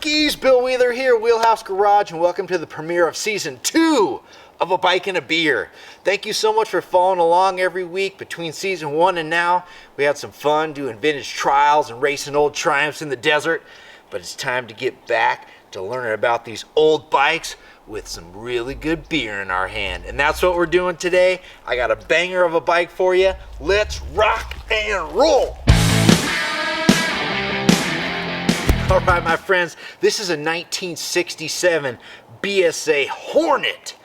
skis, Bill Wheeler here, Wheelhouse Garage, and welcome to the premiere of season 2 of A Bike and a Beer. Thank you so much for following along every week between season 1 and now. We had some fun doing vintage trials and racing old Triumphs in the desert, but it's time to get back to learning about these old bikes with some really good beer in our hand. And that's what we're doing today. I got a banger of a bike for you. Let's rock and roll. All right, my friends, this is a 1967 BSA Hornet.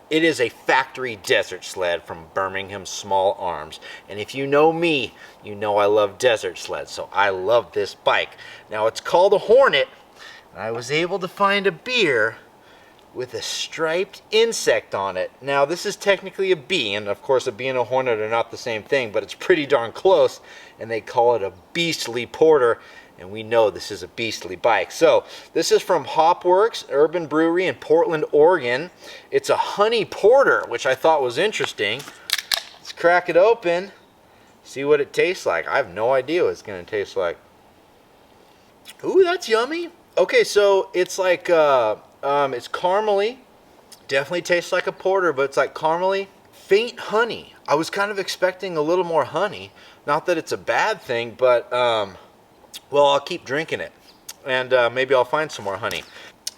It is a factory desert sled from Birmingham Small Arms. And if you know me, you know I love desert sleds, so I love this bike. Now, it's called a Hornet, and I was able to find a beer with a striped insect on it. Now, this is technically a bee, and of course a bee and a hornet are not the same thing, but it's pretty darn close, and they call it a beastly porter, and we know this is a beastly bike. So, this is from Hopworks Urban Brewery in Portland, Oregon. It's a honey porter, which I thought was interesting. Let's crack it open, see what it tastes like. I have no idea what it's gonna taste like. Ooh, that's yummy. Okay, so it's like, it's caramely. Definitely tastes like a porter, but it's like caramely. Faint honey. I was kind of expecting a little more honey. Not that it's a bad thing, but, well, I'll keep drinking it. And maybe I'll find some more honey.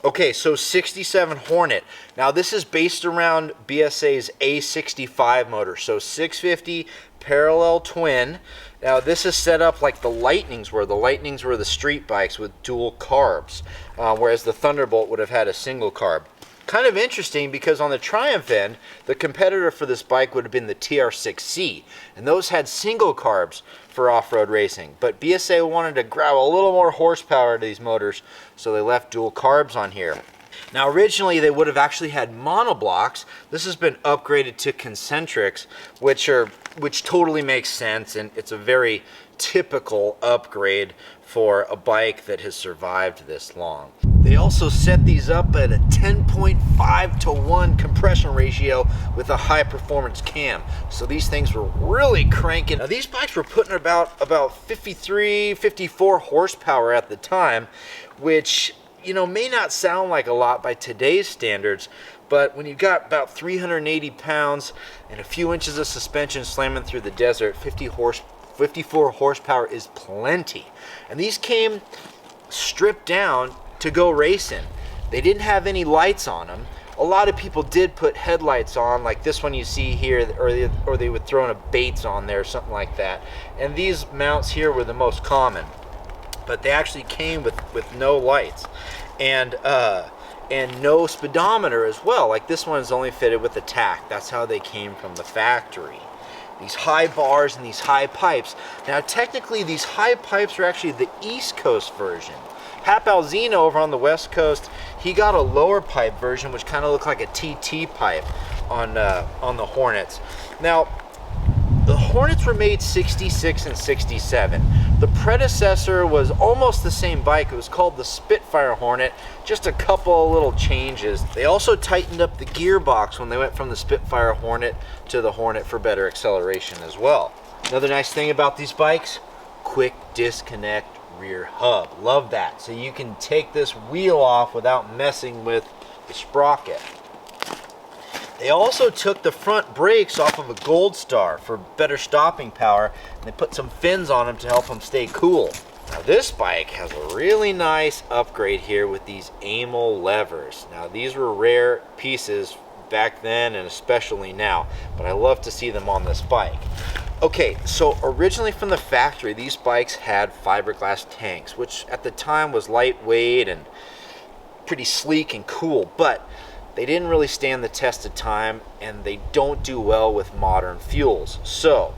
Okay, so 67 Hornet. Now, this is based around BSA's A65 motor. So 650 parallel twin. Now, this is set up like the Lightnings were. The Lightnings were the street bikes with dual carbs, whereas the Thunderbolt would have had a single carb. Kind of interesting because on the Triumph end, the competitor for this bike would have been the TR6C, and those had single carbs for off-road racing. But BSA wanted to grab a little more horsepower to these motors, so they left dual carbs on here. Now, originally they would have actually had monoblocks. This has been upgraded to concentrics, which totally makes sense, and it's a very typical upgrade for a bike that has survived this long. They also set these up at a 10.5 to 1 compression ratio with a high performance cam. So these things were really cranking. Now, these bikes were putting about 53, 54 horsepower at the time, which, you know, may not sound like a lot by today's standards, but when you've got about 380 pounds and a few inches of suspension slamming through the desert, 54 horsepower is plenty. And these came stripped down to go racing. They didn't have any lights on them. A lot of people did put headlights on, like this one you see here, or they would throw in a Bates on there, something like that. And these mounts here were the most common, but they actually came with no lights and no speedometer as well. Like this one is only fitted with a tack. That's how they came from the factory. These high bars and these high pipes. Now, technically, these high pipes are actually the East Coast version. Hap Alzino over on the West Coast, he got a lower pipe version, which kind of looked like a TT pipe on the Hornets. Now, the Hornets were made 66 and 67. The predecessor was almost the same bike. It was called the Spitfire Hornet, just a couple of little changes. They also tightened up the gearbox when they went from the Spitfire Hornet to the Hornet for better acceleration as well. Another nice thing about these bikes, quick disconnect rear hub. Love that. So you can take this wheel off without messing with the sprocket. They also took the front brakes off of a Gold Star for better stopping power, and they put some fins on them to help them stay cool. Now, this bike has a really nice upgrade here with these Amel levers. Now, these were rare pieces back then and especially now, but I love to see them on this bike. Okay, so originally from the factory, these bikes had fiberglass tanks, which at the time was lightweight and pretty sleek and cool, but they didn't really stand the test of time, and they don't do well with modern fuels. So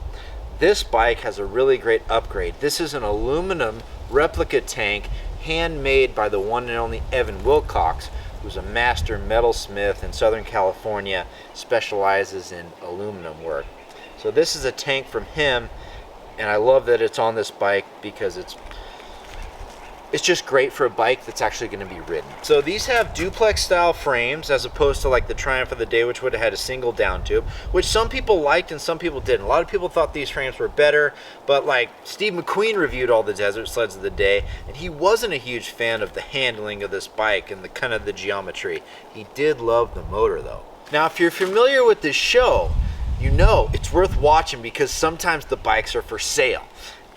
this bike has a really great upgrade. This is an aluminum replica tank handmade by the one and only Evan Wilcox, who's a master metalsmith in Southern California, specializes in aluminum work. So this is a tank from him, and I love that it's on this bike because it's It's just great for a bike that's actually going to be ridden. So these have duplex style frames as opposed to like the Triumph of the day, which would have had a single down tube, which some people liked and some people didn't. A lot of people thought these frames were better, but like Steve McQueen reviewed all the desert sleds of the day, and he wasn't a huge fan of the handling of this bike and the kind of the geometry. He did love the motor though. Now, if you're familiar with this show, you know it's worth watching because sometimes the bikes are for sale.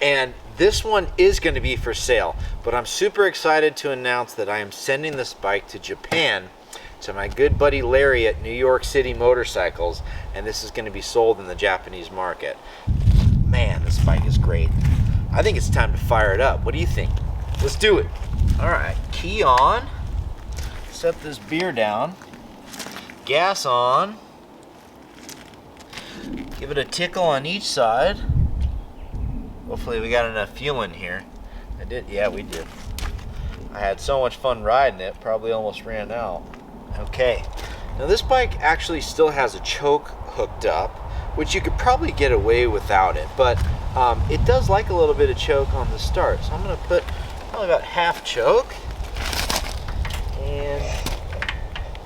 And this one is going to be for sale, but I'm super excited to announce that I am sending this bike to Japan to my good buddy Larry at New York City Motorcycles, and this is going to be sold in the Japanese market. Man, this bike is great. I think it's time to fire it up. What do you think? Let's do it. All right, key on. Set this beer down. Gas on. Give it a tickle on each side. Hopefully we got enough fuel in here. I did, yeah, we did. I had so much fun riding it, probably almost ran out. Okay, now this bike actually still has a choke hooked up, which you could probably get away without it, but it does like a little bit of choke on the start. So I'm gonna put probably about half choke, and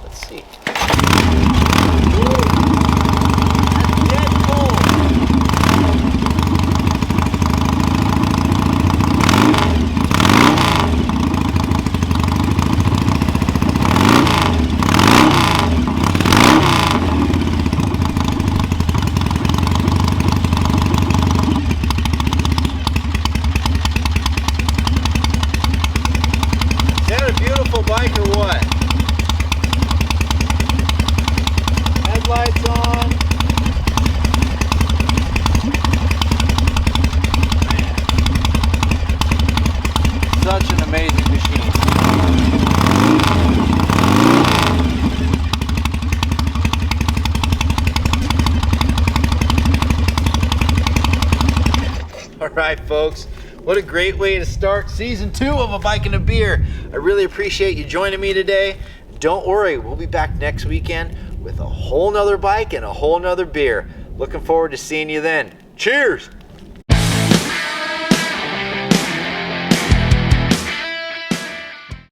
let's see. Bike or what? Headlights on. Man. Such an amazing machine. All right, folks. What a great way to start season 2 of A Bike and a Beer. I really appreciate you joining me today. Don't worry, we'll be back next weekend with a whole nother bike and a whole nother beer. Looking forward to seeing you then. Cheers!